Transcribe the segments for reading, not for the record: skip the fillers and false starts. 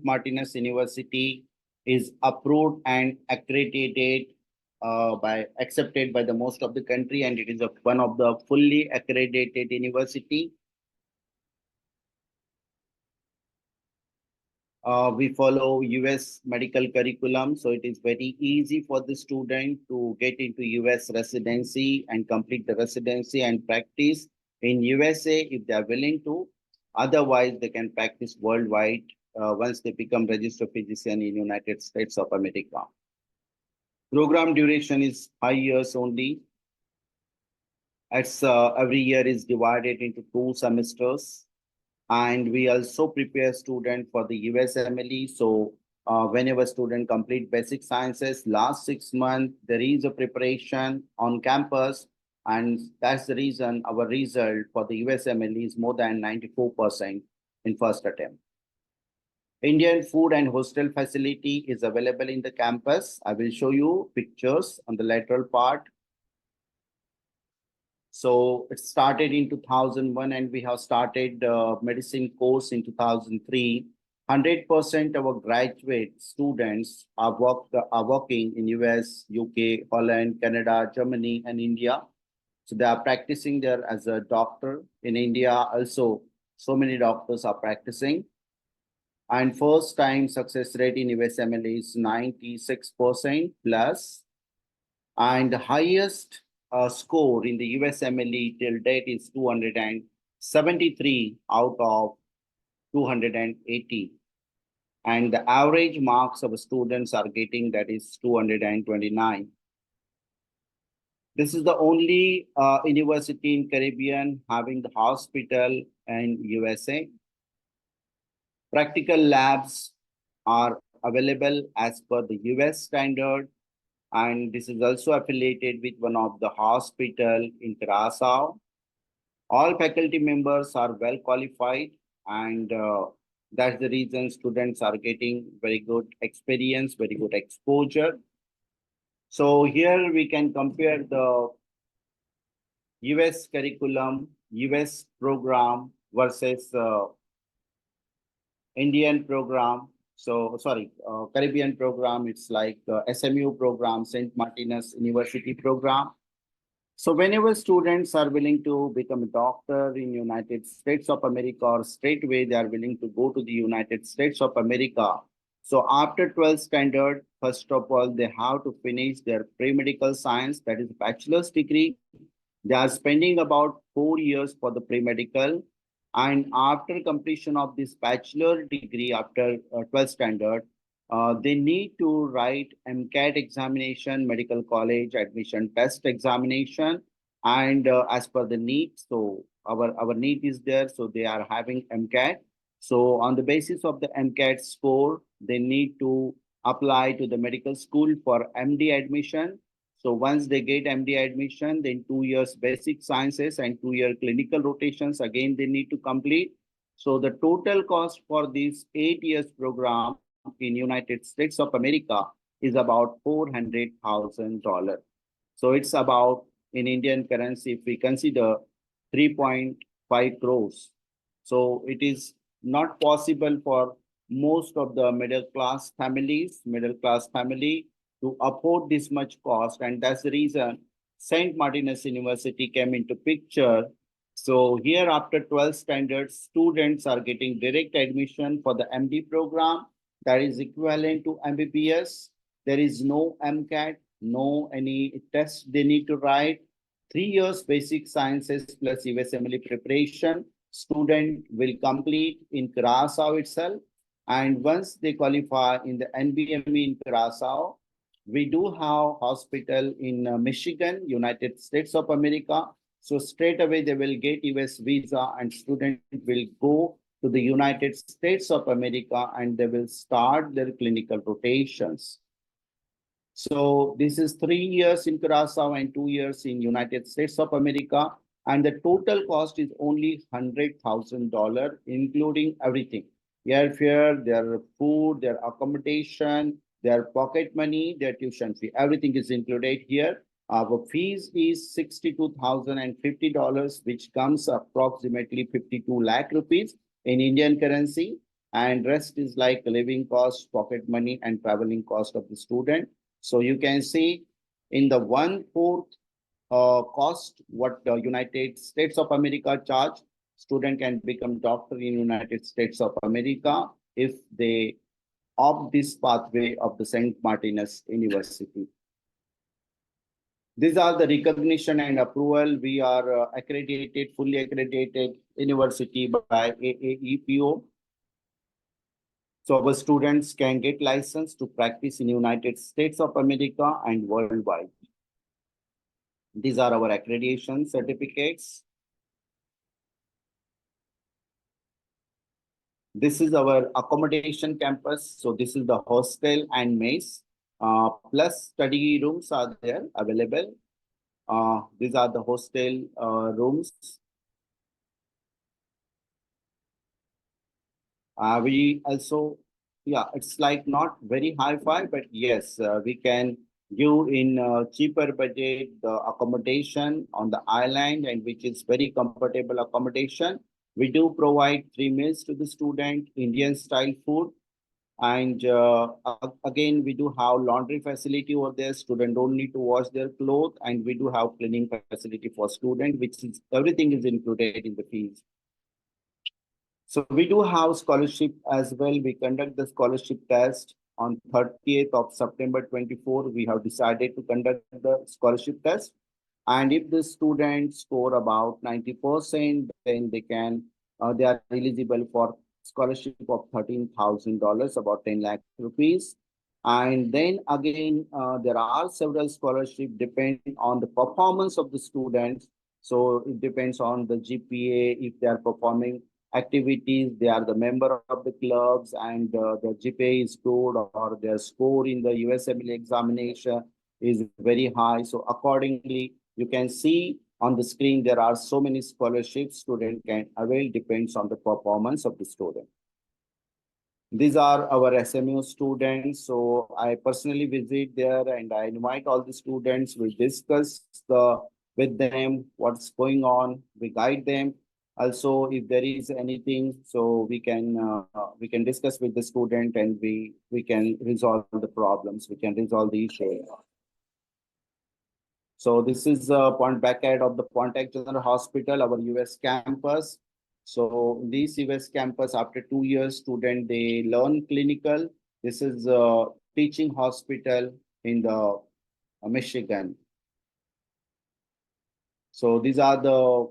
Martinus University is approved and accredited accepted by the most of the country, and it is one of the fully accredited university. We follow US medical curriculum, so it is very easy for the student to get into US residency and complete the residency and practice in USA if they are willing to. Otherwise, they can practice worldwide once they become registered physician in United States of America. Program duration is 5 years only. It's every year is divided into 2 semesters. And we also prepare student for the USMLE. So whenever student complete basic sciences, last 6 months, there is a preparation on campus. And that's the reason our result for the USMLE is more than 94% in first attempt. Indian food and hostel facility is available in the campus. I will show you pictures on the lateral part. So it started in 2001 and we have started medicine course in 2003. 100% of our graduate students are working in US, UK, Holland, Canada, Germany, and India. So they are practicing there as a doctor. In India also, so many doctors are practicing. And first time success rate in USMLE is 96% plus. And the highest score in the USMLE till date is 273 out of 280. And the average marks of students are getting that is 229. This is the only university in Caribbean having the hospital in USA. Practical labs are available as per the US standard. And this is also affiliated with one of the hospital in Curaçao. All faculty members are well qualified, and that's the reason students are getting very good experience, very good exposure. So here we can compare the US curriculum, US program versus Indian program. So, sorry, Caribbean program, it's like SMU program, St. Martinus University program. So whenever students are willing to become a doctor in United States of America, or straightway they are willing to go to the United States of America. So after 12th standard, first of all, they have to finish their pre-medical science, that is bachelor's degree. They are spending about 4 years for the pre-medical. And after completion of this bachelor degree, after 12th standard, they need to write MCAT examination, medical college admission test examination, and as per the NEET. So our NEET is there, so they are having MCAT. So on the basis of the MCAT score, they need to apply to the medical school for MD admission. So once they get MD admission, then 2 years basic sciences and 2-year clinical rotations, again, they need to complete. So the total cost for this 8 years program in United States of America is about $400,000. So it's about, in Indian currency, if we consider 3.5 crores. So it is not possible for most of the middle class family to afford this much cost, and that's the reason St. Martinus University came into picture. So here after 12th standard, students are getting direct admission for the MD program that is equivalent to MBBS. There is no MCAT, no any test they need to write. 3 years basic sciences plus USMLE preparation, student will complete in Curaçao itself. And once they qualify in the NBME in Curaçao, we do have hospital in Michigan, United States of America. So straight away they will get US visa and student will go to the United States of America and they will start their clinical rotations. So this is 3 years in Curaçao and 2 years in United States of America. And the total cost is only $100,000, including everything. Airfare, their food, their accommodation, their pocket money, their tuition fee, everything is included here. Our fees is $62,050, which comes approximately 52 lakh rupees in Indian currency. and rest is like living cost, pocket money, and traveling cost of the student. So you can see in the 1/4 cost what the United States of America charge, student can become doctor in United States of America if they opt this pathway of the St. Martinus University. These are the recognition and approval. We are accredited, fully accredited university by AAEPO. So our students can get license to practice in United States of America and worldwide. These are our accreditation certificates. This is our accommodation campus. So this is the hostel and mess. Plus study rooms are there available. These are the hostel rooms. We also, yeah, it's like not very high-fi, but yes, we can give in cheaper budget the accommodation on the island, and which is very comfortable accommodation. We do provide 3 meals to the student, Indian style food. And again, we do have laundry facility over there. Student don't need to wash their clothes, and we do have cleaning facility for student, which is everything is included in the fees. So we do have scholarship as well. We conduct the scholarship test on 30th of September 24. We have decided to conduct the scholarship test. And if the students score about 90%, then they are eligible for scholarship of $13,000, about 10 lakh rupees. And then again, there are several scholarships depending on the performance of the students. So it depends on the GPA, if they are performing activities, they are the member of the clubs, and their GPA is good, or their score in the USMLE examination is very high. So accordingly, you can see on the screen, there are so many scholarships student can avail, depends on the performance of the student. These are our SMU students. So I personally visit there and I invite all the students. We discuss with them what's going on. We guide them. Also, if there is anything, so we can discuss with the student, and we can resolve the problems. We can resolve the issue. So this is back end of the Pontiac General Hospital, our US campus. So this US campus, after 2 years, student they learn clinical. This is a teaching hospital in the Michigan. So these are the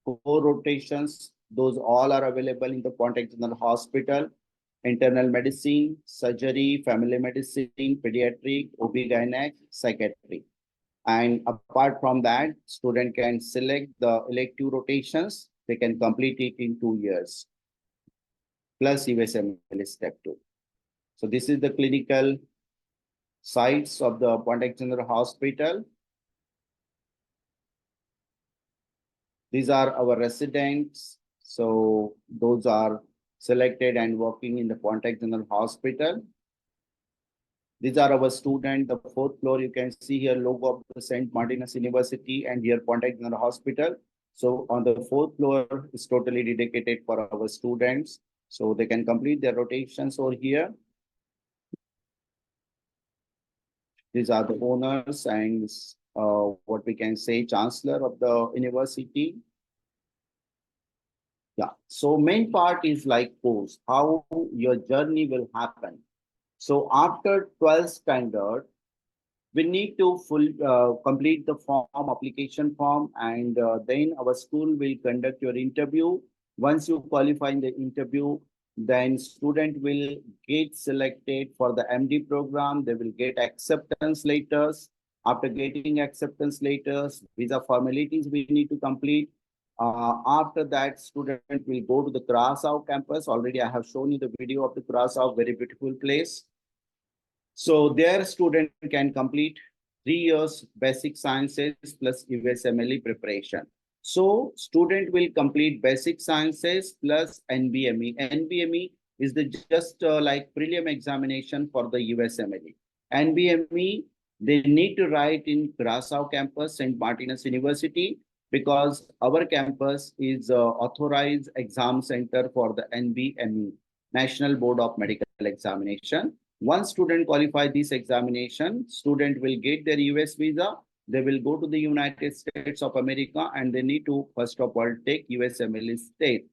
4 rotations. Those all are available in the Pontiac General Hospital: internal medicine, surgery, family medicine, pediatric, OB-GYN, psychiatry. And apart from that, student can select the elective rotations. They can complete it in 2 years, plus USMLE step 2. So this is the clinical sites of the Pontiac General Hospital. These are our residents. So those are selected and working in the Pontiac General Hospital. These are our students. The 4th floor, you can see here logo of the St. Martinus University and here Pontiac General Hospital. So on the 4th floor is totally dedicated for our students. So they can complete their rotations over here. These are the owners and what we can say, chancellor of the university. Yeah, so main part is like course, how your journey will happen. So after 12th standard, we need to complete the form, application form, and then our school will conduct your interview. Once you qualify in the interview, then student will get selected for the MD program. They will get acceptance letters. After getting acceptance letters, visa formalities we need to complete. After that, student will go to the Curaçao campus. Already I have shown you the video of the Curaçao, very beautiful place. So their student can complete 3 years basic sciences plus USMLE preparation. So student will complete basic sciences plus NBME. NBME is the just like prelim examination for the USMLE. NBME, they need to write in Curaçao campus, St. Martinus University, because our campus is authorized exam center for the NBME. National Board of Medical Examination. Once student qualify this examination, student will get their US visa. They will go to the United States of America and they need to, first of all, take USMLE state.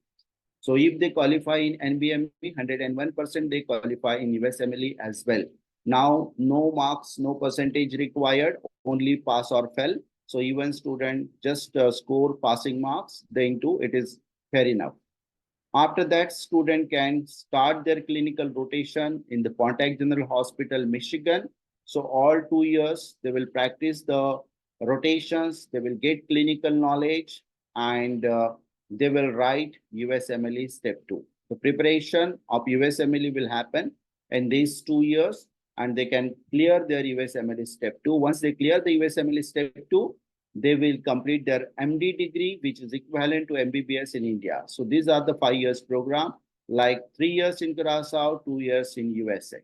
So if they qualify in NBME, 101% they qualify in USMLE as well. Now, no marks, no percentage required, only pass or fail. So even student just score passing marks, then too it is fair enough. After that, student can start their clinical rotation in the Pontiac General Hospital, Michigan. So all 2 years, they will practice the rotations, they will get clinical knowledge, and they will write USMLE Step 2. The preparation of USMLE will happen in these 2 years, and they can clear their USMLE Step 2. Once they clear the USMLE Step 2, they will complete their MD degree, which is equivalent to MBBS in India. So these are the 5 years program, like 3 years in Curacao, 2 years in USA.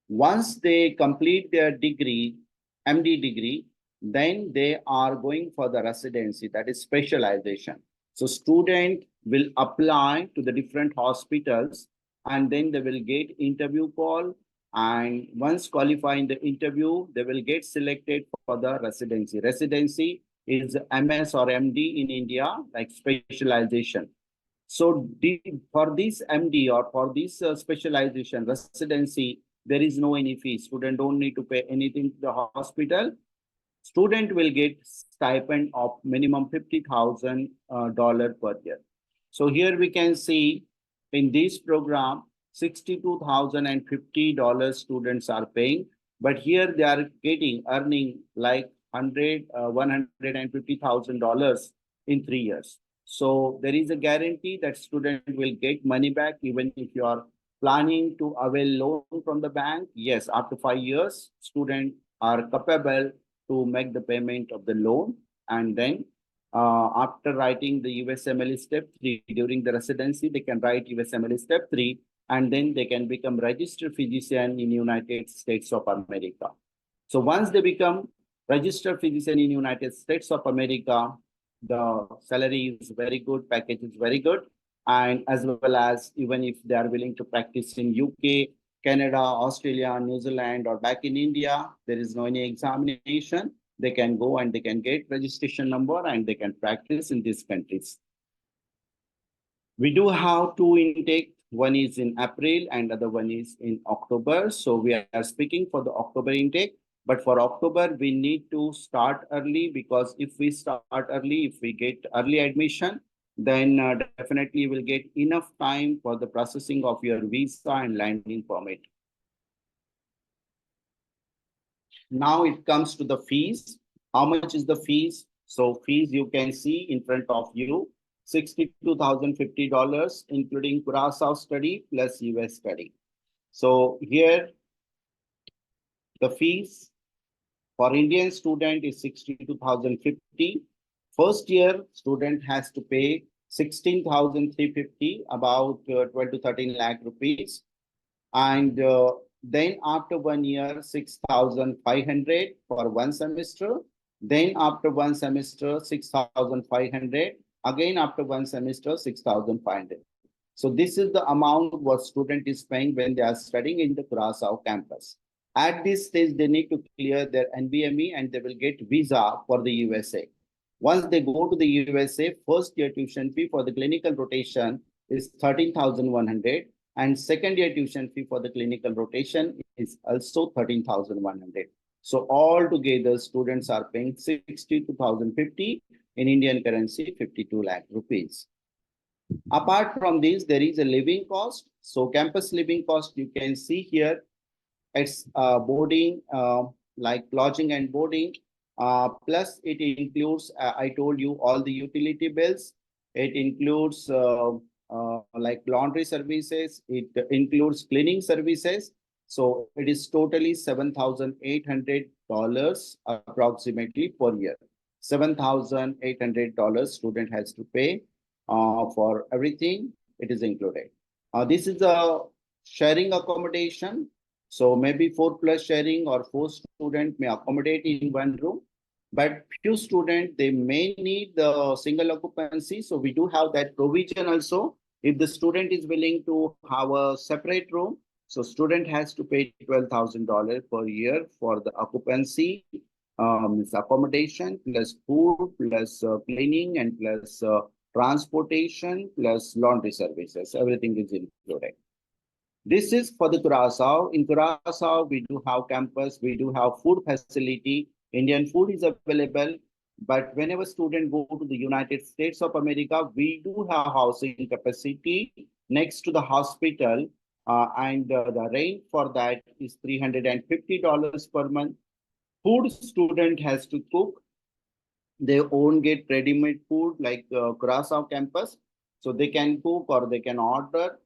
Once they complete their degree, MD degree, then they are going for the residency, that is specialization. So student will apply to the different hospitals and then they will get interview call. And once qualifying the interview, they will get selected for the residency. Residency is MS or MD in India, like specialization. So for this MD or for this specialization residency, there is no any fee. Student don't need to pay anything to the hospital. Student will get stipend of minimum $50,000 per year. So here we can see in this program, $62,050 students are paying, but here they are earning like $150,000 in 3 years. So there is a guarantee that student will get money back even if you are planning to avail loan from the bank. Yes, after 5 years, students are capable to make the payment of the loan, and then after writing the USMLE Step 3 during the residency, they can write USMLE Step 3 and then they can become registered physician in United States of America. So once they become registered physician in United States of America, the salary is very good, package is very good, and as well as even if they are willing to practice in UK, Canada, Australia, New Zealand, or back in India, there is no any examination. They can go and they can get registration number and they can practice in these countries. We do have 2 intake. One is in April and other one is in October. So we are speaking for the October intake. But for October, we need to start early because if we start early, if we get early admission, then definitely we'll get enough time for the processing of your visa and landing permit. Now it comes to the fees. How much is the fees? So fees you can see in front of you, $62,050, including Curacao study plus US study. So here, the fees for Indian student is $62,050. First year, student has to pay $16,350, about 12 to 13 lakh rupees. And then after 1 year, 6,500 for 1 semester. Then after 1 semester, 6,500. Again, after 1 semester, 6,500. So this is the amount what student is paying when they are studying in the Curacao campus. At this stage, they need to clear their NBME and they will get visa for the USA. Once they go to the USA, first year tuition fee for the clinical rotation is 13,100 and second year tuition fee for the clinical rotation is also 13,100. So all together, students are paying 62,050 in Indian currency, 52 lakh rupees. Apart from this, there is a living cost. So campus living cost, you can see here, it's boarding, like lodging and boarding, plus it includes, I told you, all the utility bills. It includes like laundry services. It includes cleaning services. So it is totally $7,800 approximately per year. $7,800 student has to pay for everything. It is included. This is a sharing accommodation. So maybe 4+ sharing or 4 students may accommodate in 1 room, but few students, they may need the single occupancy. So we do have that provision also If the student is willing to have a separate room, so student has to pay $12,000 per year for the occupancy, accommodation, plus food, plus cleaning, and plus transportation, plus laundry services. Everything is included. This is for the Curacao. In Curacao, we do have campus, we do have food facility. Indian food is available. But whenever students go to the United States of America, we do have housing capacity next to the hospital. And the rent for that is $350 per month. Food student has to cook. They own get ready-made food like Curacao campus. So they can cook or they can order.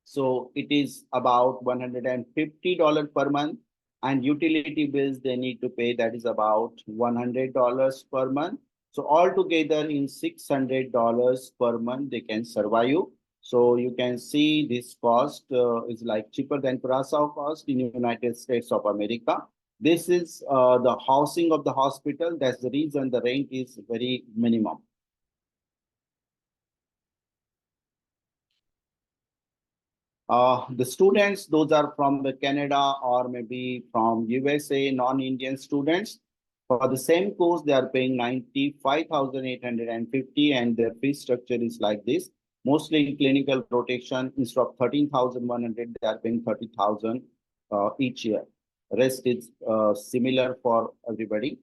So it is about $150 per month, and utility bills they need to pay, that is about $100 per month. So altogether in $600 per month they can survive. So you can see this cost is like cheaper than Curacao cost in the United States of America. This is the housing of the hospital. That's the reason the rent is very minimum. The students, those are from the Canada or maybe from USA, non-Indian students. For the same course, they are paying 95,850, and their fee structure is like this. Mostly clinical rotation, instead of 13,100, they are paying 30,000 each year. Rest is similar for everybody.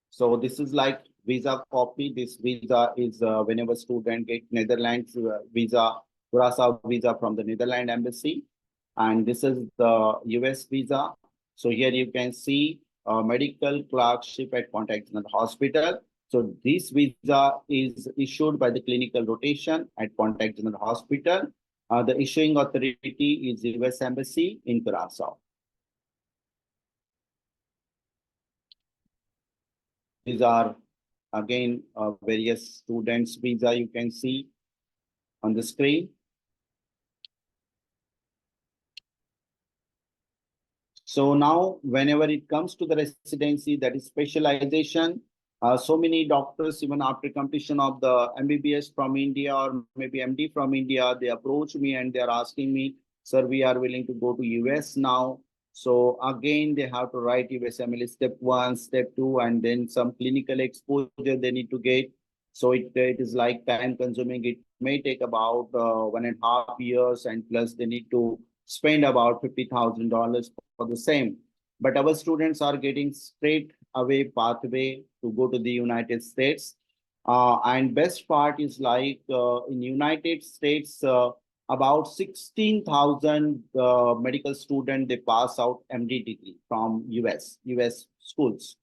So this is like visa copy. This visa is whenever student get Netherlands visa, Curacao visa from the Netherlands embassy. And this is the US visa. So here you can see medical clerkship at Contact General Hospital. So this visa is issued by the clinical rotation at Contact General Hospital. The issuing authority is US Embassy in Curacao. These are again various students' visa you can see on the screen. So now, whenever it comes to the residency, that is specialization, so many doctors, even after completion of the MBBS from India or maybe MD from India, they approach me and they are asking me, sir, we are willing to go to US now. So again, they have to write USMLE step 1, step 2, and then some clinical exposure they need to get. So it is like time consuming. It may take about 1.5 years, and plus they need to spend about $50,000 for the same. But our students are getting straight away pathway to go to the United States. And best part is like in United States, about 16,000 medical students, they pass out MD degree from US schools.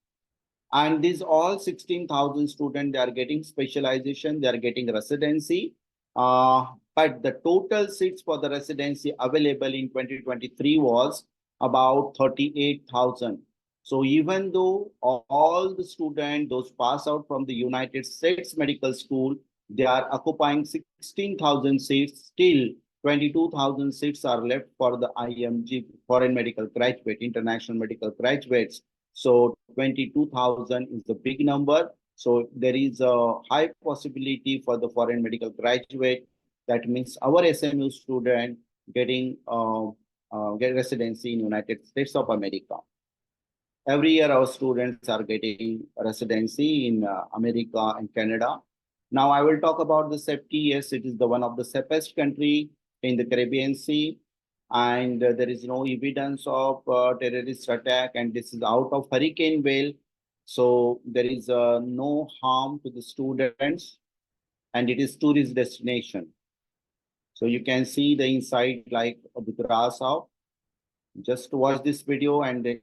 And these all 16,000 students, they are getting specialization, they are getting residency. But the total seats for the residency available in 2023 was about 38,000. So even though all the students, those pass out from the United States Medical School, they are occupying 16,000 seats, still 22,000 seats are left for the IMG, foreign medical graduate, international medical graduates. So 22,000 is the big number. So there is a high possibility for the foreign medical graduate. That means our SMU student getting get residency in United States of America. Every year, our students are getting residency in America and Canada. Now, I will talk about the safety. Yes, it is the one of the safest country in the Caribbean Sea, and there is no evidence of terrorist attack, and this is out of Hurricane Whale. So there is no harm to the students, and it is tourist destination. So you can see the inside like of the Curacao. Just watch this video, and then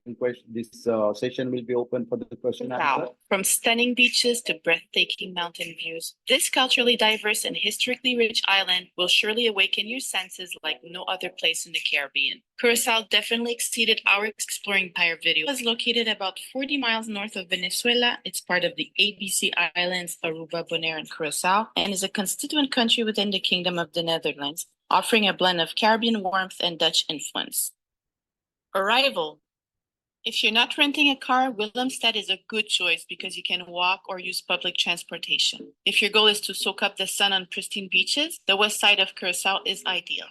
this session will be open for the question and answer. From stunning beaches to breathtaking mountain views, this culturally diverse and historically rich island will surely awaken your senses like no other place in the Caribbean. Curacao definitely exceeded our exploring prior video. It is located about 40 miles north of Venezuela. It's part of the ABC Islands, Aruba, Bonaire, and Curacao, and is a constituent country within the Kingdom of the Netherlands, offering a blend of Caribbean warmth and Dutch influence. Arrival. If you're not renting a car, Willemstad is a good choice because you can walk or use public transportation. If your goal is to soak up the sun on pristine beaches, the west side of Curacao is ideal.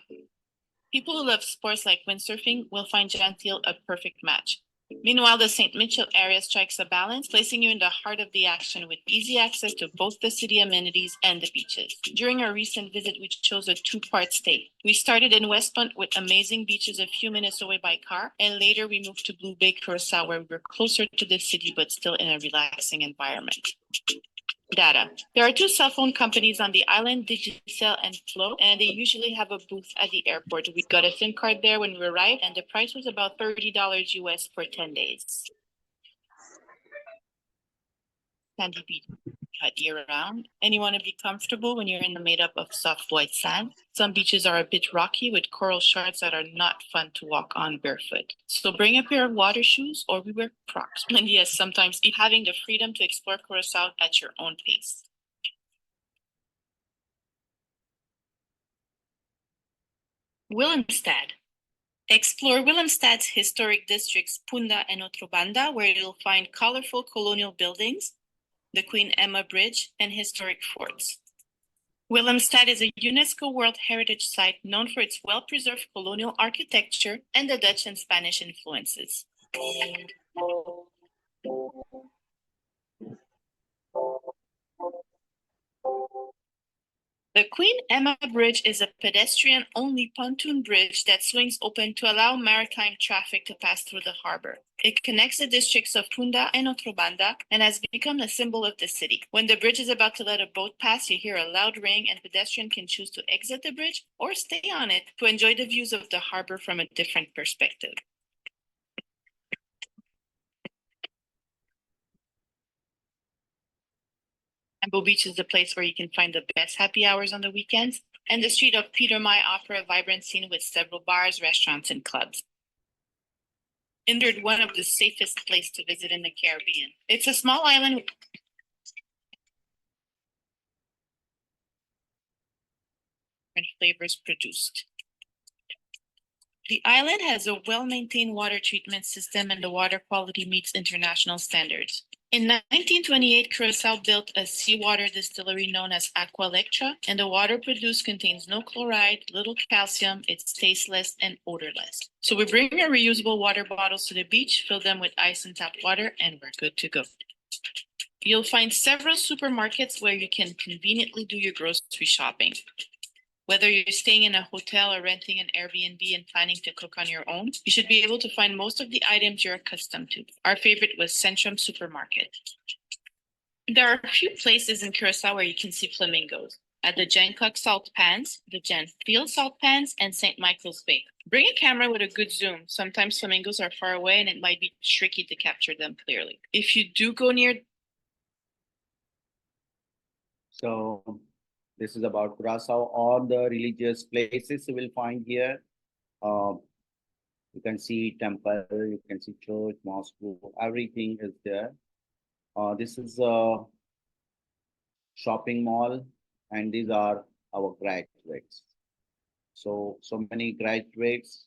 People who love sports like windsurfing will find Gentile a perfect match. Meanwhile, the St. Mitchell area strikes a balance, placing you in the heart of the action with easy access to both the city amenities and the beaches. During our recent visit, we chose a two-part stay. We started in West Punt with amazing beaches a few minutes away by car, and later we moved to Blue Bay, Curacao, where we were closer to the city but still in a relaxing environment. Data. There are two cell phone companies on the island, Digicel and Flow, and they usually have a booth at the airport. We got a SIM card there when we arrived, and the price was about $30 US for 10 days. Sandy Beach cut year round, and you want to be comfortable when you're in the made up of soft white sand. Some beaches are a bit rocky with coral shards that are not fun to walk on barefoot. So bring a pair of water shoes or we wear Crocs. And yes, sometimes having the freedom to explore Curacao at your own pace. Willemstad. Explore Willemstad's historic districts Punda and Otrobanda, where you'll find colorful colonial buildings, the Queen Emma Bridge, and historic forts. Willemstad is a UNESCO World Heritage Site known for its well-preserved colonial architecture and the Dutch and Spanish influences. The Queen Emma Bridge is a pedestrian-only pontoon bridge that swings open to allow maritime traffic to pass through the harbor. It connects the districts of Punda and Otrobanda and has become a symbol of the city. When the bridge is about to let a boat pass, you hear a loud ring and pedestrians can choose to exit the bridge or stay on it to enjoy the views of the harbor from a different perspective. Ambo Beach is the place where you can find the best happy hours on the weekends, and the street of Peter Mai offer a vibrant scene with several bars, restaurants, and clubs. Considered one of the safest places to visit in the Caribbean. It's a small island with different flavors produced. The island has a well-maintained water treatment system and the water quality meets international standards. In 1928, Curacao built a seawater distillery known as Aqualectra, and the water produced contains no chloride, little calcium, it's tasteless and odorless. So we bring our reusable water bottles to the beach, fill them with ice and tap water, and we're good to go. You'll find several supermarkets where you can conveniently do your grocery shopping. Whether you're staying in a hotel or renting an Airbnb and planning to cook on your own, you should be able to find most of the items you're accustomed to. Our favorite was Centrum Supermarket. There are a few places in Curacao where you can see flamingos. At the Jancock Salt Pans, the Jan Field Salt Pans, and St. Michael's Bay. Bring a camera with a good zoom. Sometimes flamingos are far away and it might be tricky to capture them clearly. If you do go near... So this is about Curacao. All the religious places you will find here. You can see temple, you can see church, mosque, everything is there. This is a shopping mall, and these are our graduates. So many graduates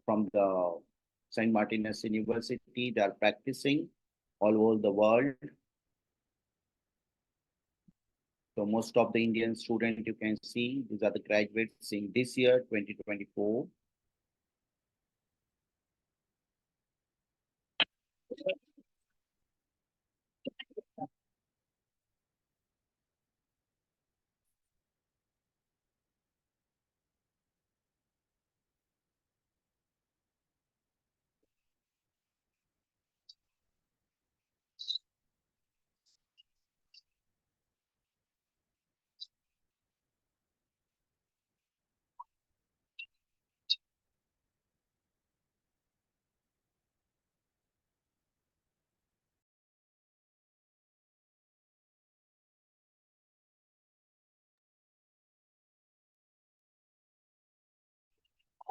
from the St. Martinus University, they are practicing all over the world. So most of the Indian students you can see, these are the graduates in this year, 2024.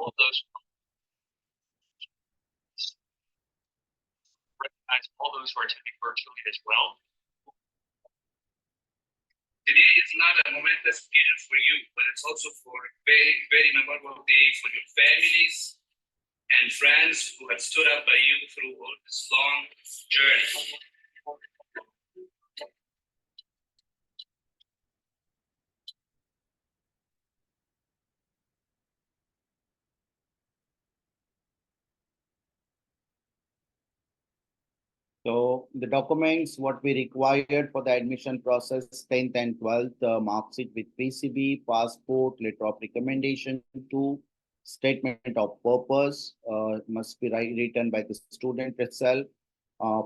All of those recognize all those who are attending virtually as well. Today is not a momentous occasion for you, but it's also for a very, very memorable day for your families and friends who have stood up by you through this long journey. So the documents, what we required for the admission process, 10th and 12th, mark sheet with PCB, passport, letter of recommendation, to statement of purpose, must be written by the student itself.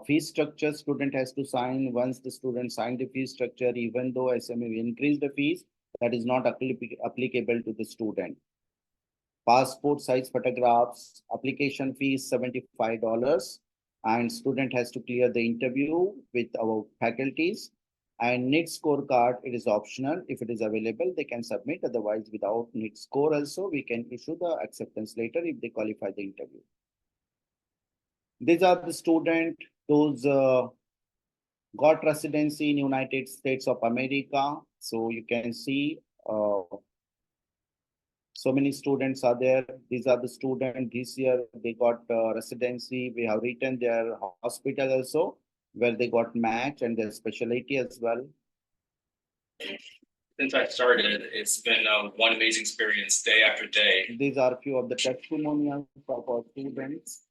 Fee structure, student has to sign. Once the student signed the fee structure, even though SMU increased the fees, that is not applicable to the student. Passport size photographs, application fee is $75, and student has to clear the interview with our faculties. And NEET scorecard, it is optional. If it is available, they can submit. Otherwise, without NEET score also, we can issue the acceptance letter if they qualify the interview. These are the student, those got residency in United States of America. So you can see so many students are there. These are the students this year, they got residency. We have written their hospital also, where they got match, and their specialty as well. Since I started, it's been one amazing experience day after day. These are a few of the testimonials of our students.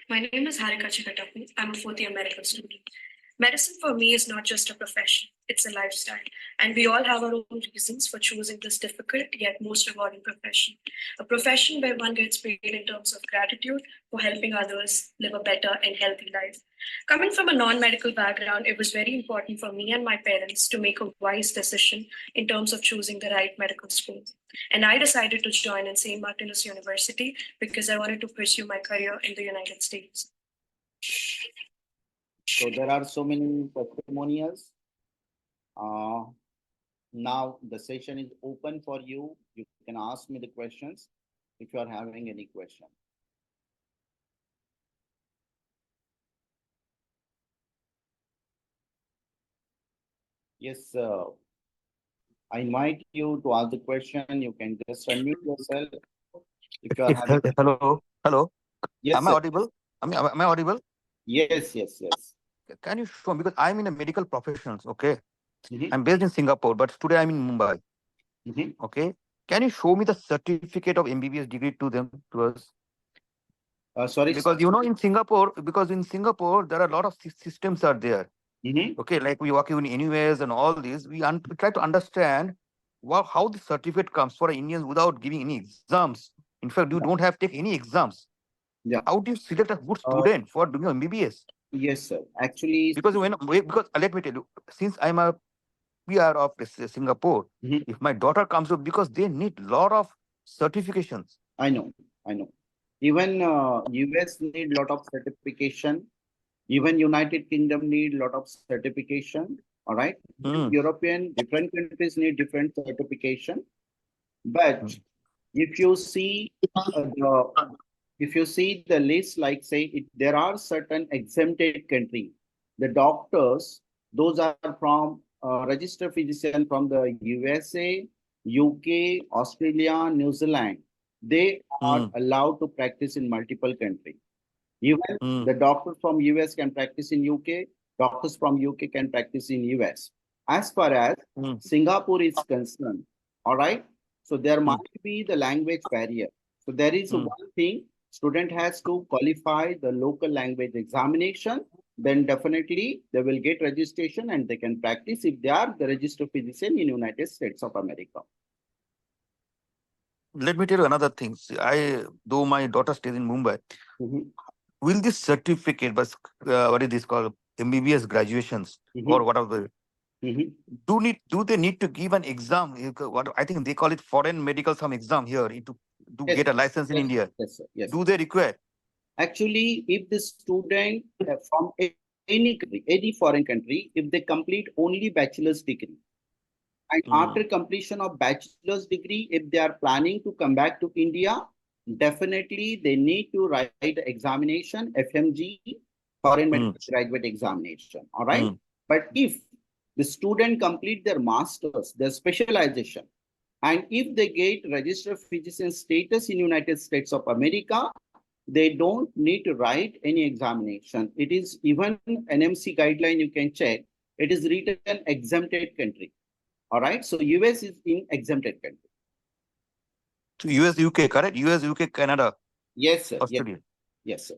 My name is Harika Chikatapu. I'm a fourth-year medical student. Medicine for me is not just a profession, it's a lifestyle. And we all have our own reasons for choosing this difficult yet most rewarding profession. A profession where one gets paid in terms of gratitude for helping others live a better and healthy life. Coming from a non-medical background, it was very important for me and my parents to make a wise decision in terms of choosing the right medical school. And I decided to join in St. Martinus University because I wanted to pursue my career in the United States. So there are so many testimonials. Now the session is open for you. You can ask me the questions if you are having any question. Yes, I invite you to ask the question. You can just unmute yourself if you are having. Hello. Yes, Am I sir. audible? Am I audible? Yes. Can you show me, because I'm in a medical professionals, okay? Mhm. I'm based in Singapore, but today I'm in Mumbai. Mhm. Okay. Can you show me the certificate of MBBS degree to us? Sorry. Because in Singapore, there are a lot of systems are there. Mhm. Okay, like we work in anyways and all these. We try to understand how the certificate comes for Indians without giving any exams. In fact, you don't have to take any exams. Yeah. How do you select a good student for doing MBBS? Yes, sir. Actually, Because let me tell you, since I'm a PR of Singapore, Mhm. if my daughter comes up, because they need lot of certifications. I know. Even US need lot of certification. Even United Kingdom need lot of certification. All right. European, different countries need different certification. But if you see the list, like say, there are certain exempted country, the doctors, those are from registered physician from the USA, UK, Australia, New Zealand. They are allowed to practice in multiple countries. Even the doctors from US can practice in UK, doctors from UK can practice in US. As far as Singapore is concerned, all right, so there might be the language barrier. So there is one thing, student has to qualify the local language examination, then definitely they will get registration and they can practice if they are the registered physician in United States of America. Let me tell you another thing. See, though my daughter stays in Mumbai, will this certificate, but what is this called, MBBS graduations or whatever, do they need to give an exam? What I think they call it foreign medical some exam here to get a license in India. Yes, sir. Yes. Do they require? Actually, if the student from any foreign country, if they complete only bachelor's degree, and after completion of bachelor's degree, if they are planning to come back to India, definitely they need to write the examination, FMG, foreign medical graduate examination. All right. But if The student complete their masters, their specialization. And if they get registered physician status in United States of America, they don't need to write any examination. It is even NMC guideline you can check. It is written exempted country. All right. So US is in exempted country. So US, UK, correct? US, UK, Canada, Yes, sir. Australia. Yes, sir.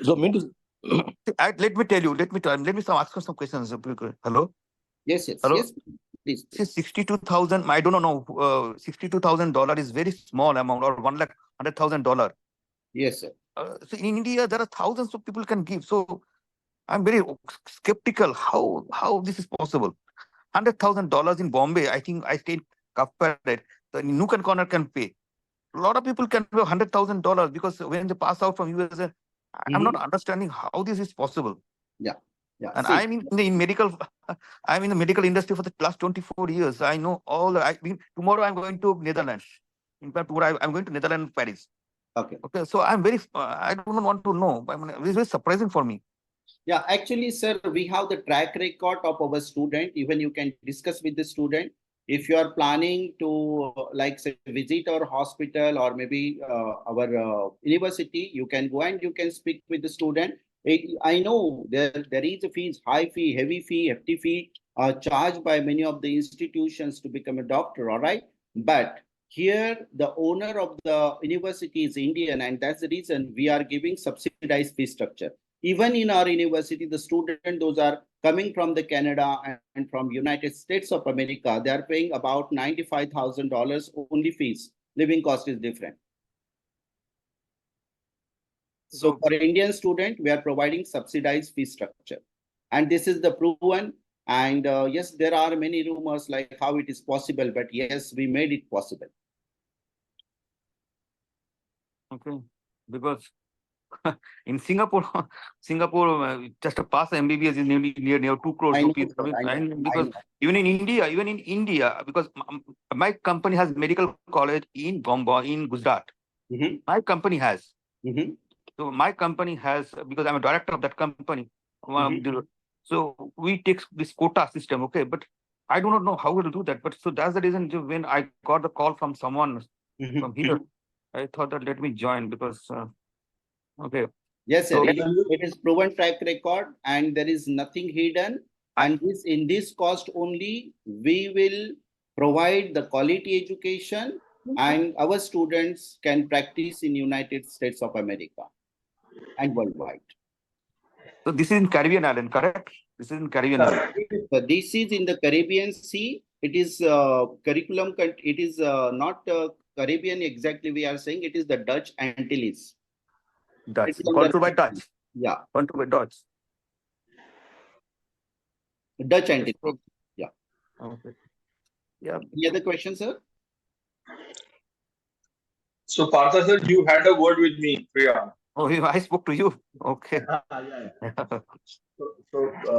So mean to Let me tell you, let me ask you some questions. Hello? Yes, yes, Hello? yes. Please. See, 62,000, I don't know, $62,000 is very small amount, or $100,000. Yes, sir. So in India, there are thousands of people can give. So I'm very skeptical how this is possible. $100,000 in Bombay, I think I stayed Kappad, the nook and corner can pay. A lot of people can pay $100,000 because when they pass out from US, I'm not understanding how this is possible. Yeah. And See, I'm in medical, I'm in the medical industry for the last 24 years. I know all. Tomorrow I'm going to Netherlands. In fact, I'm going to Netherlands, Paris. okay. Okay, so I'm very. I don't want to know. I mean, it's very surprising for me. Yeah, actually, sir, we have the track record of our student. Even you can discuss with the student. If you are planning to, like, say, visit our hospital or maybe our university, you can go and you can speak with the student. I know there is a fees, high fee, heavy fee, hefty fee charged by many of the institutions to become a doctor, all right? But here, the owner of the university is Indian, and that's the reason we are giving subsidized fee structure. Even in our university, the student, those are coming from the Canada and from United States of America, they are paying about $95,000 only fees. Living cost is different. So for Indian student, we are providing subsidized fee structure. And this is the proven. And yes, there are many rumors like how it is possible, but yes, we made it possible. Okay, because in Singapore, just to pass MBBS is near 2 crores I know, rupees. sir, I know, Because even in India, because my company has medical college in Bombay, in Gujarat. My company has. So my company has, because I'm a director of that company. So we take this quota system, okay, but I do not know how to do that. But so that's the reason when I got the call from someone from here, I thought that let me join because, okay. Yes, sir. So, It is proven track record and there is nothing hidden. And in this cost only, we will provide the quality education and our students can practice in United States of America and worldwide. So this is in Caribbean island, correct? This is in Caribbean island. This is in the Caribbean Sea. It is curriculum. It is not Caribbean exactly. We are saying it is the Dutch Antilles. Dutch, controlled by Dutch. Yeah. Controlled by Dutch. Dutch Antilles. Yeah. Okay. Yeah. Any other questions, sir? So Partha sir, you had a word with me, Priya. Oh, I spoke to you. Okay.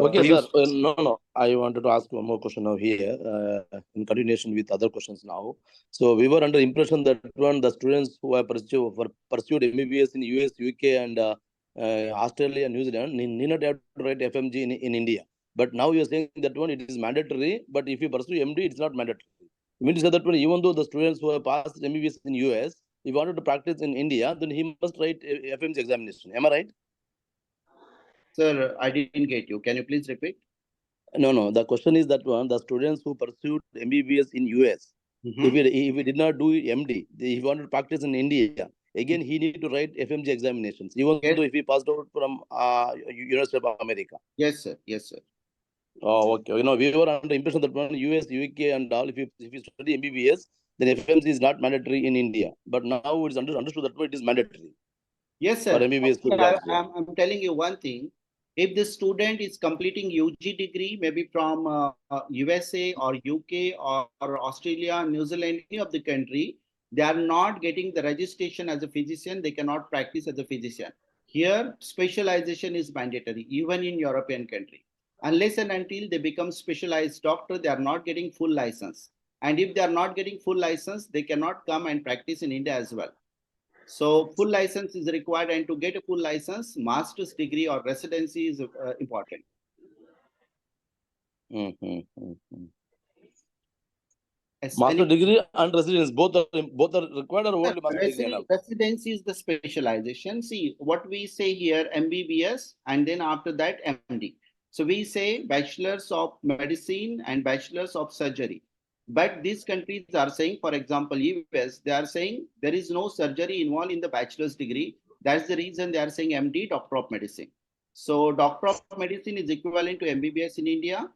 Okay, So sir. No. I wanted to ask one more question now here, in continuation with other questions now. So we were under impression that the students who have pursued MBBS in US, UK, and Australia and New Zealand need not have to write FMG in India. But now you're saying that one, it is mandatory. But if you pursue MD, it's not mandatory. You mean to say that one, even though the students who have passed MBBS in US, if he wanted to practice in India, then he must write FMG examination. Am I right? Sir, I didn't get you. Can you please repeat? No. The question is that one, the students who pursued MBBS in US, if he did not do MD, if he wanted to practice in India, again he need to write FMG examinations, even though if he passed out from University of America. Yes, sir. Yes, sir. Oh, okay. We were under impression that one, US, UK, and all. If you study MBBS, then FMC is not mandatory in India. But now it is understood that it is mandatory. Yes, sir. For MBBS I'm telling you one thing. If the student is completing UG degree, maybe from USA or UK or Australia, New Zealand, any of the country, they are not getting the registration as a physician. They cannot practice as a physician. Here, specialization is mandatory, even in European country. Unless and until they become specialized doctor, they are not getting full license. And if they are not getting full license, they cannot come and practice in India as well. So full license is required, and to get a full license, master's degree or residency is important. Master degree and residence both are required, or only master degree Residency, enough? residency is the specialization. See, what we say here, MBBS, and then after that, MD. So we say bachelors of medicine and bachelors of surgery. But these countries are saying, for example, US, they are saying there is no surgery involved in the bachelor's degree. That's the reason they are saying MD, doctor of medicine. So doctor of medicine is equivalent to MBBS in India.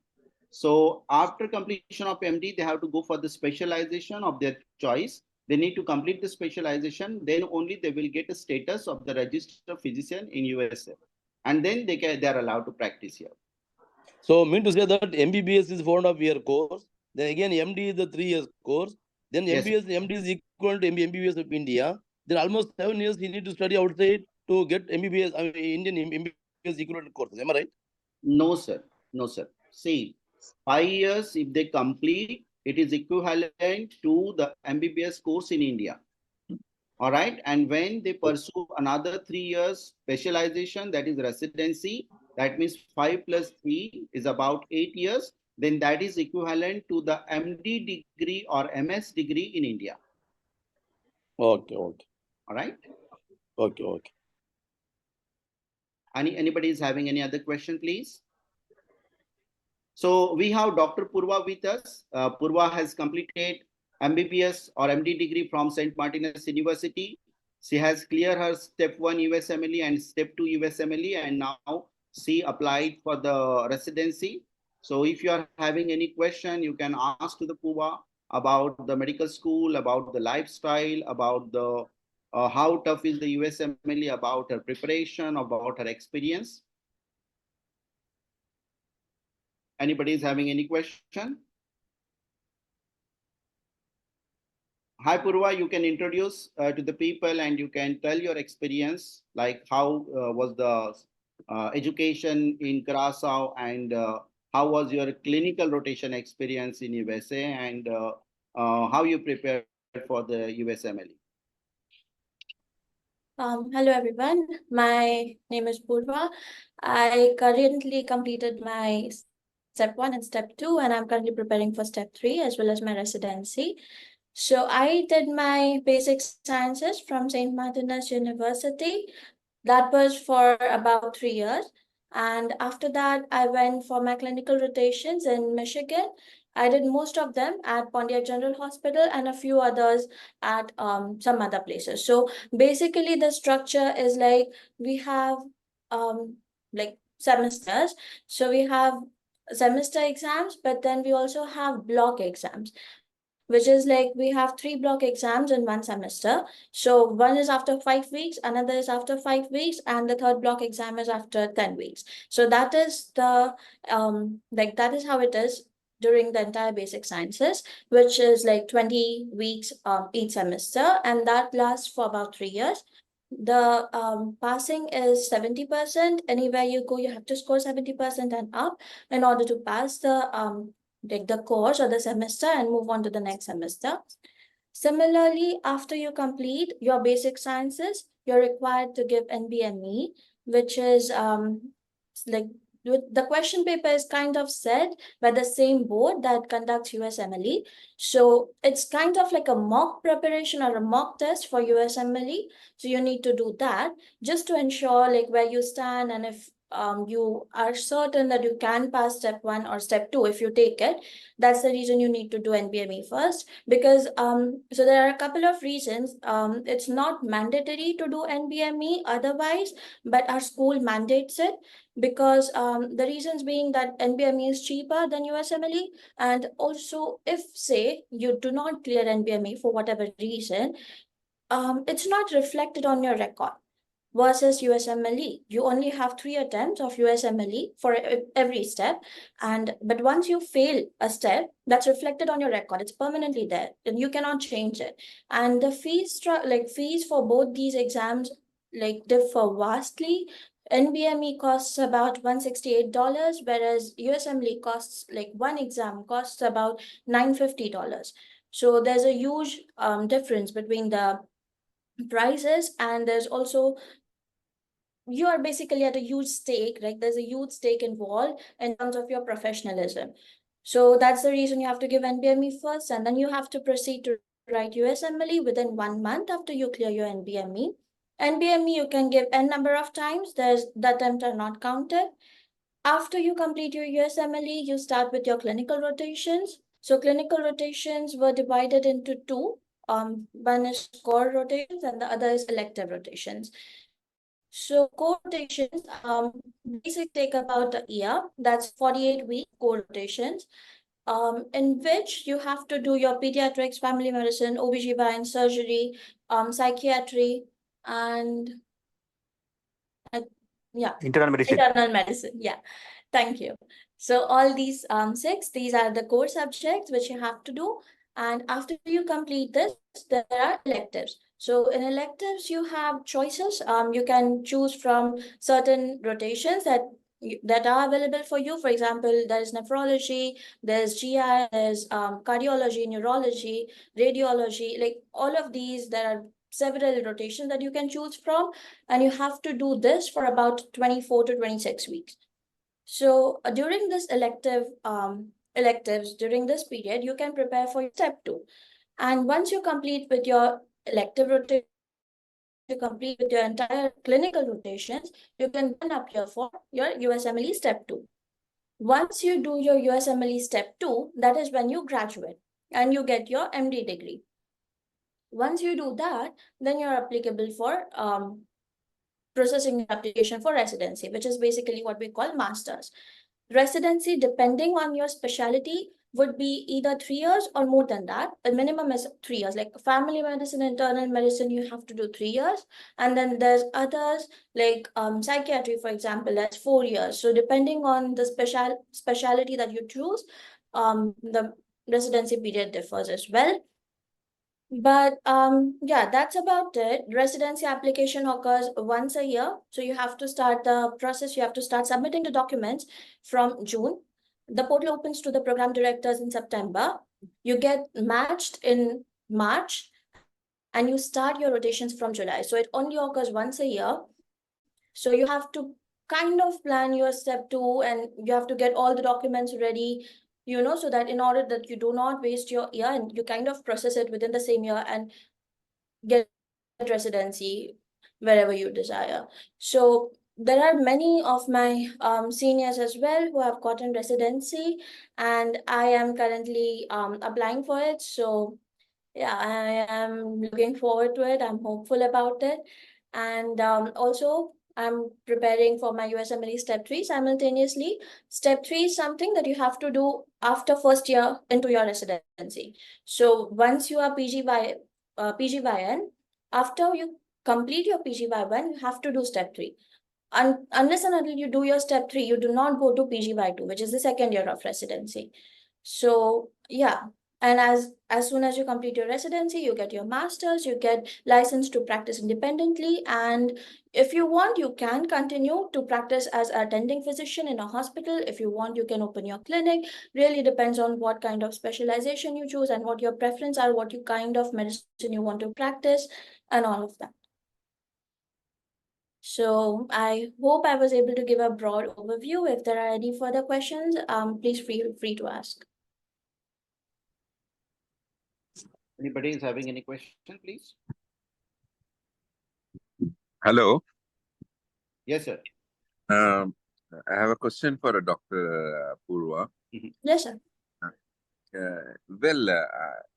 So after completion of MD, they have to go for the specialization of their choice. They need to complete the specialization. Then only they will get a status of the registered physician in USA, and then they are allowed to practice here. So mean to say that MBBS is 4.5-year course. Then again MD is the 3 years course. Then Yes. MD is equal to MBBS of India. Then almost 7 years he need to study outside to get MBBS. I mean, Indian MBBS equivalent courses. Am I right? No, sir. No, sir. See, 5 years, if they complete, it is equivalent to the MBBS course in India. All right. And when they pursue another 3 years specialization, that is residency, that means 5 plus 3 is about 8 years. Then that is equivalent to the MD degree or MS degree in India. Okay. All right. Okay. Anybody is having any other question, please? So we have Dr. Purva with us. Purva has completed MBBS or MD degree from St. Martinus University. She has cleared her step 1 USMLE and step 2 USMLE, and now she applied for the residency. So if you are having any question, you can ask to the Purva about the medical school, about the lifestyle, about the how tough is the USMLE, about her preparation, about her experience. Anybody is having any question? Hi, Purva, you can introduce to the people and you can tell your experience, like how was the education in Curacao, and how was your clinical rotation experience in USA, and how you prepared for the USMLE. Hello everyone, my name is Purva. I currently completed my step 1 and step 2, and I'm currently preparing for step 3 as well as my residency. So I did my basic sciences from St. Martinus University. That was for about 3 years. And after that, I went for my clinical rotations in Michigan. I did most of them at Pontiac General Hospital and a few others at some other places. So basically, the structure is like we have like semesters. So we have semester exams, but then we also have block exams, which is like we have 3 block exams in one semester. So one is after 5 weeks, another is after 5 weeks, and the third block exam is after 10 weeks. So that is the that is how it is during the entire basic sciences, which is like 20 weeks each semester, and that lasts for about 3 years. The passing is 70%. Anywhere you go, you have to score 70% and up in order to pass the course or the semester and move on to the next semester. Similarly, after you complete your basic sciences, you're required to give NBME, which is like the question paper is kind of set by the same board that conducts USMLE. So it's kind of like a mock preparation or a mock test for USMLE. So you need to do that just to ensure like where you stand, and if you are certain that you can pass step 1 or step 2 if you take it. That's the reason you need to do NBME first, because so there are a couple of reasons. It's not mandatory to do NBME otherwise, but our school mandates it, because the reasons being that NBME is cheaper than USMLE, and also if say you do not clear NBME for whatever reason, it's not reflected on your record. Versus USMLE, you only have 3 attempts of USMLE for every step, but once you fail a step, that's reflected on your record. It's permanently there, and you cannot change it. And the fees for both these exams differ vastly. NBME costs about $168, whereas USMLE costs one exam costs about $950. So there's a huge difference between the prices, and there's also you are basically at a huge stake, right? There's a huge stake involved in terms of your professionalism. So that's the reason you have to give NBME first, and then you have to proceed to write USMLE within 1 month after you clear your NBME. NBME you can give n number of times. The attempts are not counted. After you complete your USMLE, you start with your clinical rotations. So clinical rotations were divided into two. One is core rotations and the other is elective rotations. So core rotations basic take about a year. That's 48 week core rotations. In which you have to do your pediatrics, family medicine, OBGYN, surgery, psychiatry, and yeah, Internal medicine. internal medicine. Yeah, thank you. So all these these are the core subjects which you have to do. And after you complete this, there are electives. So in electives, you have choices. You can choose from certain rotations that are available for you. For example, there is nephrology, there's GI, there's cardiology, neurology, radiology, like all of these. There are several rotations that you can choose from, and you have to do this for about 24 to 26 weeks. So during this electives during this period, you can prepare for step 2. And once you complete with your elective rotation, you complete with your entire clinical rotations, you can then appear for your USMLE step 2. Once you do your USMLE step 2, that is when you graduate and you get your MD degree. Once you do that, then you're applicable for processing the application for residency, which is basically what we call masters. Residency, depending on your specialty, would be either 3 years or more than that. The minimum is 3 years. Like family medicine, internal medicine, you have to do 3 years. And then there's others like psychiatry, for example, that's 4 years. So depending on the specialty that you choose, the residency period differs as well. But yeah, that's about it. Residency application occurs once a year. So you have to start the process. You have to start submitting the documents from June. The portal opens to the program directors in September. You get matched in March and you start your rotations from July. So it only occurs once a year. So you have to kind of plan your step 2 and you have to get all the documents ready, so that in order that you do not waste your year and you kind of process it within the same year and get residency wherever you desire. So there are many of my seniors as well who have gotten residency, and I am currently applying for it. So yeah, I am looking forward to it. I'm hopeful about it. And also, I'm preparing for my USMLE Step 3 simultaneously. Step 3 is something that you have to do after first year into your residency. So once you are PGYN, after you complete your PGY1, you have to do Step 3. Unless and until you do your Step 3, you do not go to PGY2, which is the second year of residency. So yeah, and as soon as you complete your residency, you get your master's, you get licensed to practice independently. And if you want, you can continue to practice as an attending physician in a hospital. If you want, you can open your clinic. Really depends on what kind of specialization you choose and what your preference are, what you kind of medicine you want to practice, and all of that. So I hope I was able to give a broad overview. If there are any further questions, please feel free to ask. Anybody is having any question, please? Hello. Yes, sir. I have a question for Dr. Purva. Yes, sir.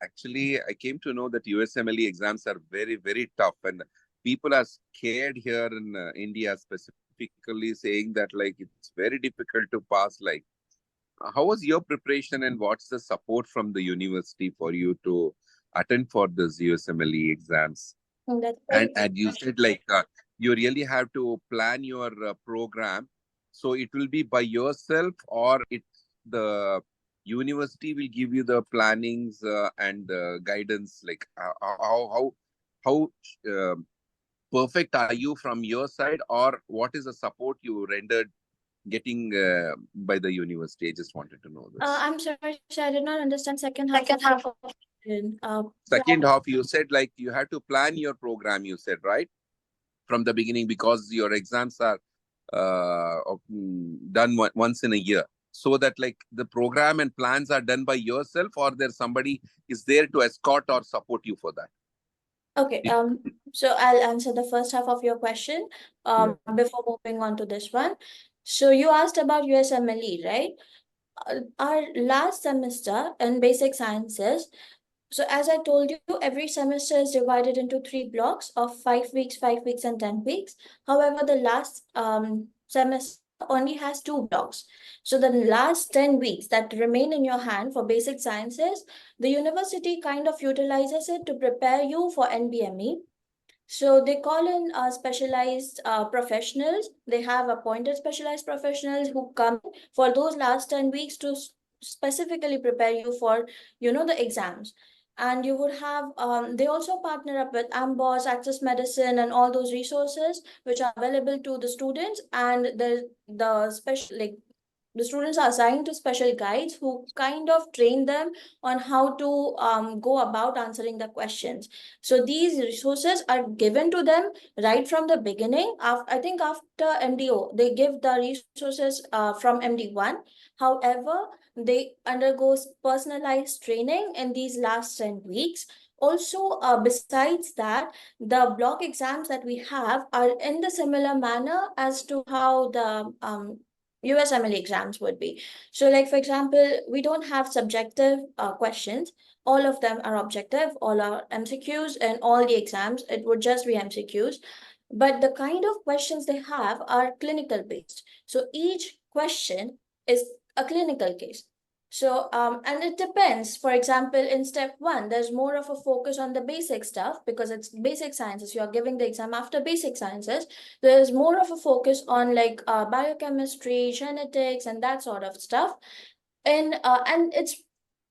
Actually, I came to know that USMLE exams are very, very tough, and people are scared here in India, specifically saying that like it's very difficult to pass. Like, how was your preparation, and what's the support from the university for you to attend for this USMLE exams? And you said like you really have to plan your program, so it will be by yourself, or the university will give you the plannings and guidance. Like how perfect are you from your side, or what is the support you rendered getting by the university? I just wanted to know this. I'm sorry, I did not understand second half. Second half, you said like you had to plan your program, you said, right? from the beginning because your exams are done once in a year, so that like the program and plans are done by yourself, or there's somebody is there to escort or support you for that? Okay, so I'll answer the first half of your question before moving on to this one. So you asked about USMLE, right? Our last semester in basic sciences, so as I told you, every semester is divided into 3 blocks of 5 weeks, 5 weeks, and 10 weeks. However, the last semester only has 2 blocks. So the last 10 weeks that remain in your hand for basic sciences, the university kind of utilizes it to prepare you for NBME. So they call in specialized professionals. They have appointed specialized professionals who come for those last 10 weeks to specifically prepare you for, the exams. And you would have, they also partner up with AMBOSS, Access Medicine, and all those resources which are available to the students. And the special, like, the students are assigned to special guides who kind of train them on how to go about answering the questions. So these resources are given to them right from the beginning. I think after MDO, they give the resources from MD1. However, they undergo personalized training in these last 10 weeks. Also, besides that, the block exams that we have are in the similar manner as to how the USMLE exams would be. So like, for example, we don't have subjective questions. All of them are objective, all are MCQs, and all the exams, it would just be MCQs. But the kind of questions they have are clinical based. So each question is a clinical case. So, and it depends. For example, in step 1, there's more of a focus on the basic stuff because it's basic sciences. You are giving the exam after basic sciences. There's more of a focus on like biochemistry, genetics, and that sort of stuff. And it's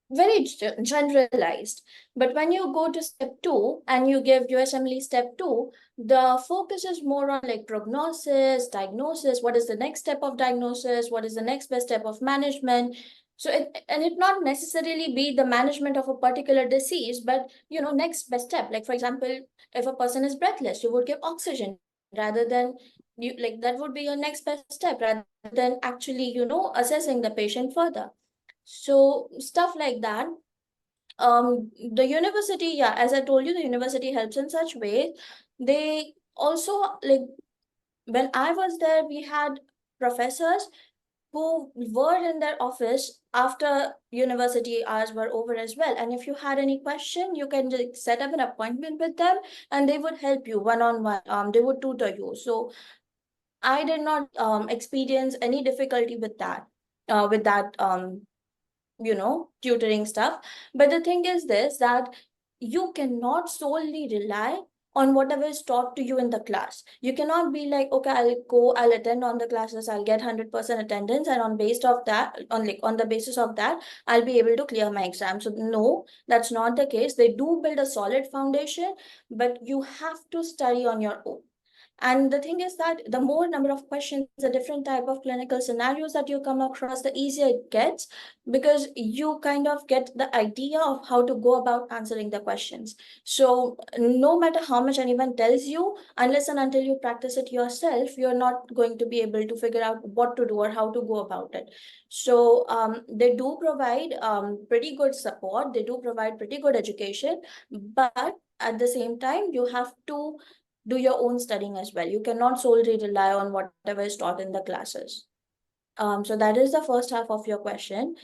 very generalized. But when you go to step 2 and you give USMLE step 2, the focus is more on like prognosis, diagnosis. What is the next step of diagnosis? What is the next best step of management? So it not necessarily be the management of a particular disease, but next best step. Like, for example, if a person is breathless, you would give oxygen rather than that would be your next best step rather than actually assessing the patient further. So stuff like that. The university, yeah, as I told you, the university helps in such ways. They also, like, when I was there, we had professors who were in their office after university hours were over as well. And if you had any question, you can just set up an appointment with them and they would help you one-on-one. They would tutor you. So I did not experience any difficulty with that, tutoring stuff. But the thing is this, that you cannot solely rely on whatever is taught to you in the class. You cannot be like, okay, I'll attend on the classes, I'll get 100% attendance, and on the basis of that, I'll be able to clear my exam. So no, that's not the case. They do build a solid foundation, but you have to study on your own. And the thing is that the more number of questions, the different type of clinical scenarios that you come across, the easier it gets, because you kind of get the idea of how to go about answering the questions. So no matter how much anyone tells you, unless and until you practice it yourself, you're not going to be able to figure out what to do or how to go about it. So they do provide pretty good support. They do provide pretty good education, but at the same time, you have to do your own studying as well. You cannot solely rely on whatever is taught in the classes. So that is the first half of your question.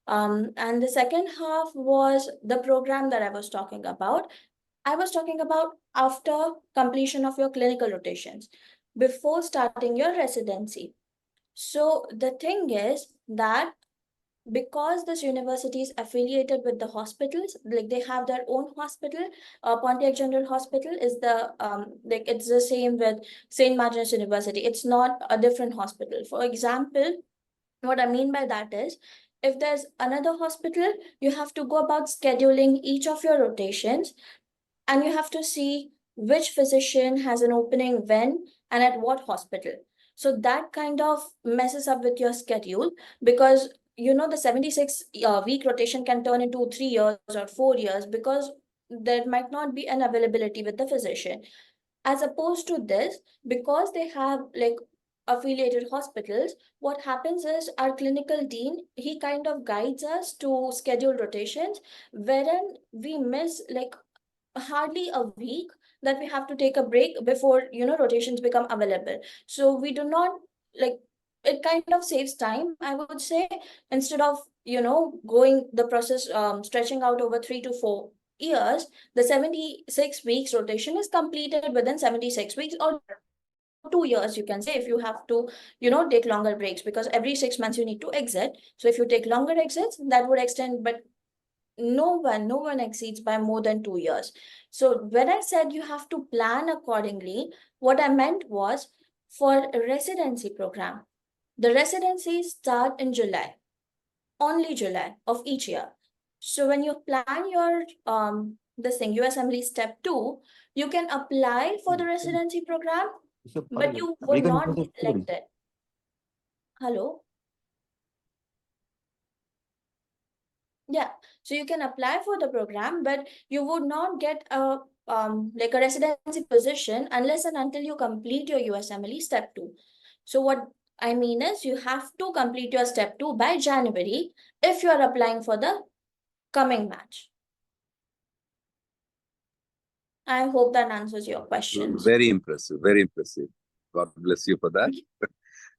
And the second half was the program that I was talking about. I was talking about after completion of your clinical rotations, before starting your residency. So the thing is that because this university is affiliated with the hospitals, like they have their own hospital, Pontiac General Hospital is it's the same with St. Martinus University. It's not a different hospital. For example, what I mean by that is, if there's another hospital, you have to go about scheduling each of your rotations, and you have to see which physician has an opening when and at what hospital. So that kind of messes up with your schedule, because the 76 week rotation can turn into 3 years or 4 years because there might not be an availability with the physician. As opposed to this, because they have like affiliated hospitals, what happens is our clinical dean, he kind of guides us to schedule rotations, wherein we miss like hardly a week that we have to take a break before rotations become available. So we do not like, it kind of saves time, I would say, instead of going the process, stretching out over 3 to 4 years. The 76 weeks rotation is completed within 76 weeks, or 2 years, you can say, if you have to take longer breaks, because every 6 months you need to exit. So if you take longer exits, that would extend, but no one exceeds by more than 2 years. So when I said you have to plan accordingly, what I meant was, for a residency program, the residencies start in July, only July of each year. So when you plan your this thing, USMLE step 2, you can apply for the residency program, but you will not be selected. Hello? Yeah, so you can apply for the program, but you would not get a like a residency position unless and until you complete your USMLE step 2. So what I mean is, you have to complete your step 2 by January if you are applying for the coming batch. I hope that answers your questions. Very impressive. Very impressive. God bless you for that.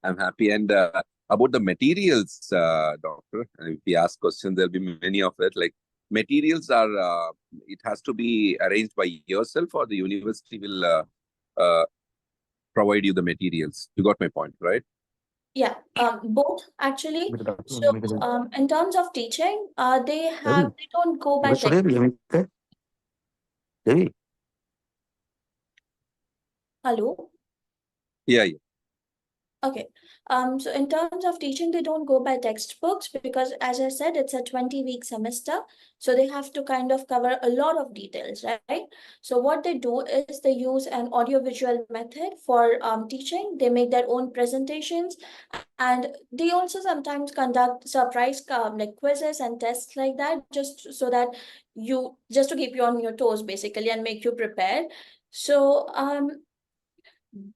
I'm happy. And about the materials, doctor, if we ask questions, there'll be many of it. Like materials are, it has to be arranged by yourself, or the university will provide you the materials. You got my point, right? Yeah, both actually. So in terms of teaching, they don't go by tech. Hello? Yeah, yeah. Okay. So in terms of teaching, they don't go by textbooks, because as I said, it's a 20-week semester. So they have to kind of cover a lot of details, right? So what they do is they use an audiovisual method for teaching. They make their own presentations, and they also sometimes conduct surprise like quizzes and tests like that, just so that just to keep you on your toes basically and make you prepared. So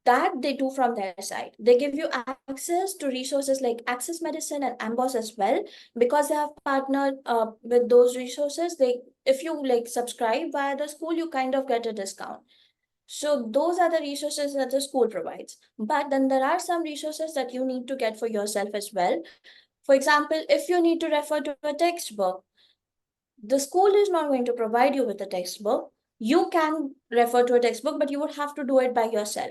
that they do from their side. They give you access to resources like Access Medicine and Amboss as well, because they have partnered with those resources. If you like subscribe via the school, you kind of get a discount. So those are the resources that the school provides. But then there are some resources that you need to get for yourself as well. For example, if you need to refer to a textbook, the school is not going to provide you with a textbook. You can refer to a textbook, but you would have to do it by yourself.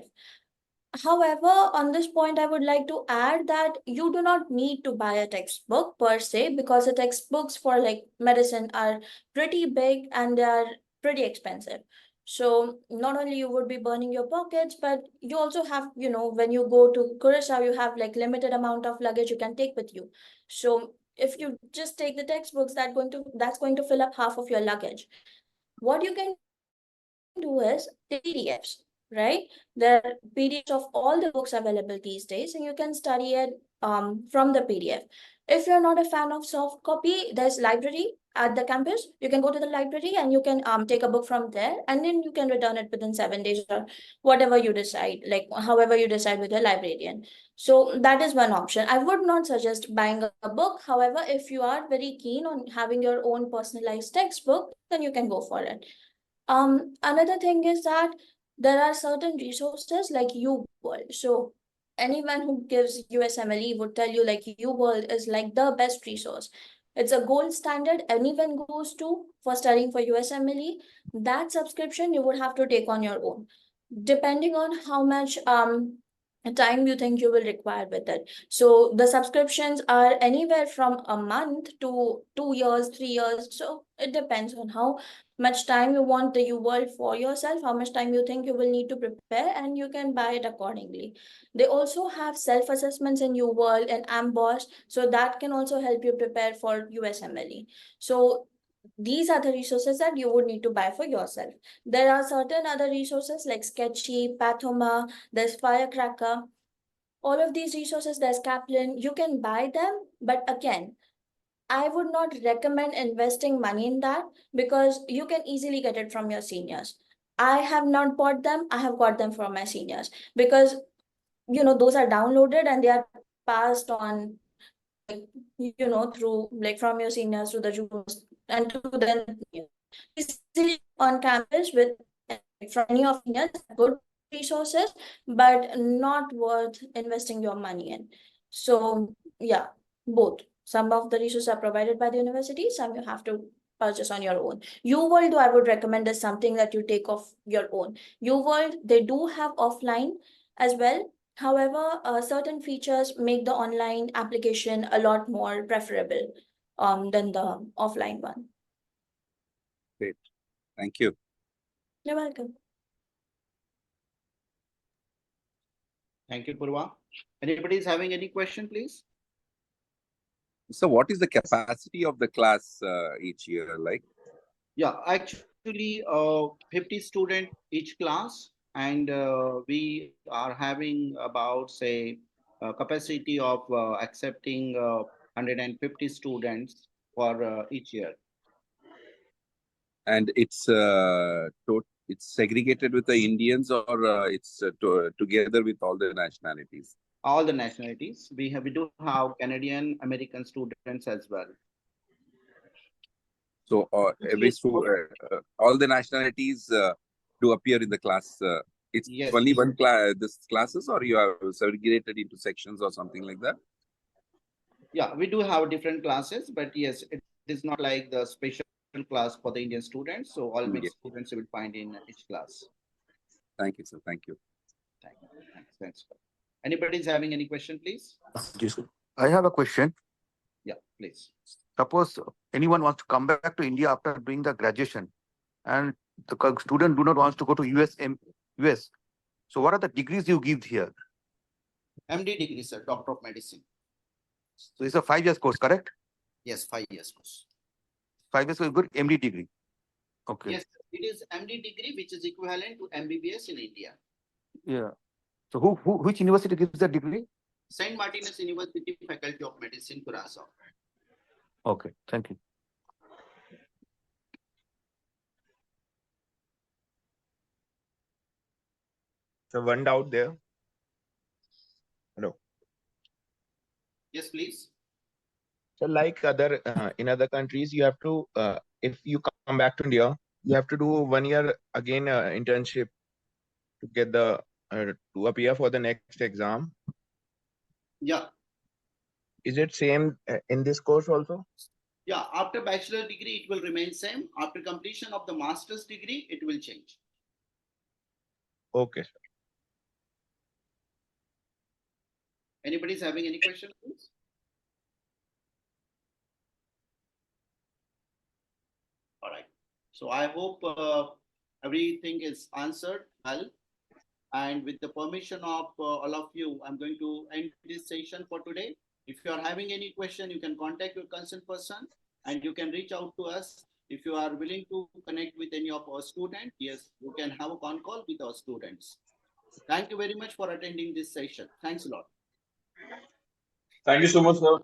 However, on this point, I would like to add that you do not need to buy a textbook per se, because the textbooks for like medicine are pretty big and they are pretty expensive. So not only you would be burning your pockets, but you also have, when you go to Curacao, you have like limited amount of luggage you can take with you. So if you just take the textbooks, that's going to fill up half of your luggage. What you can do is PDFs, right? There are PDFs of all the books available these days, and you can study it from the PDF. If you're not a fan of soft copy, there's library at the campus. You can go to the library and you can take a book from there, and then you can return it within 7 days or whatever you decide, like however you decide with your librarian. So that is one option. I would not suggest buying a book. However, if you are very keen on having your own personalized textbook, then you can go for it. Another thing is that there are certain resources like UWorld. So anyone who gives USMLE would tell you like UWorld is like the best resource. It's a gold standard anyone goes to for studying for USMLE. That subscription you would have to take on your own, depending on how much time you think you will require with it. So the subscriptions are anywhere from a month to 2 years, 3 years. So it depends on how much time you want the UWorld for yourself, how much time you think you will need to prepare, and you can buy it accordingly. They also have self-assessments in UWorld and Amboss, so that can also help you prepare for USMLE. So these are the resources that you would need to buy for yourself. There are certain other resources like Sketchy, Pathoma, there's Firecracker. All of these resources, there's Kaplan, you can buy them, but again, I would not recommend investing money in that, because you can easily get it from your seniors. I have not bought them. I have got them from my seniors because, those are downloaded and they are passed on, through like from your seniors to the juniors and to then easily on campus with from any of seniors, good resources, but not worth investing your money in. So yeah, both. Some of the resources are provided by the university, some you have to purchase on your own. UWorld, though, I would recommend is something that you take off your own. UWorld, they do have offline as well. However, certain features make the online application a lot more preferable than the offline one. Great. Thank you. You're welcome. Thank you, Purva. Anybody is having any question, please? So what is the capacity of the class each year like? Yeah, actually, 50 student each class, and we are having about, say, a capacity of accepting 150 students for each year. And it's it's segregated with the Indians, or it's together with all the nationalities? All the nationalities. We do have Canadian, American students as well. So every all the nationalities do appear in the class. It's Yes. only one class. This classes, or you are segregated into sections or something like that? Yeah, we do have different classes, but yes, it is not like the special class for the Indian students. So all mixed students you will find in each class. Thank you, sir. Thank you. Thanks. Anybody is having any question, please? I have a question. Yeah, please. Suppose anyone wants to come back to India after doing the graduation, and the student do not want to go to US. So what are the degrees you give here? MD degree, sir, Doctor of Medicine. So it's a 5 years course, correct? Yes, 5 years course. 5 years is good MD degree. Okay. Yes, it is MD degree, which is equivalent to MBBS in India. Yeah. So which university gives that degree? St. Martinus University, Faculty of Medicine, Curacao. Okay, thank you. So one doubt there. Hello. Yes, please. So like other in other countries, you have to if you come back to India, you have to do 1 year again internship to get the to appear for the next exam. Yeah. Is it same in this course also? Yeah, after bachelor degree, it will remain same. After completion of the master's degree, it will change. Okay, sir. Anybody is having any question, please? All right. So I hope everything is answered well. And with the permission of all of you, I'm going to end this session for today. If you are having any question, you can contact your concerned person and you can reach out to us. If you are willing to connect with any of our students, yes, you can have a con call with our students. Thank you very much for attending this session. Thanks a lot. Thank you so much, sir.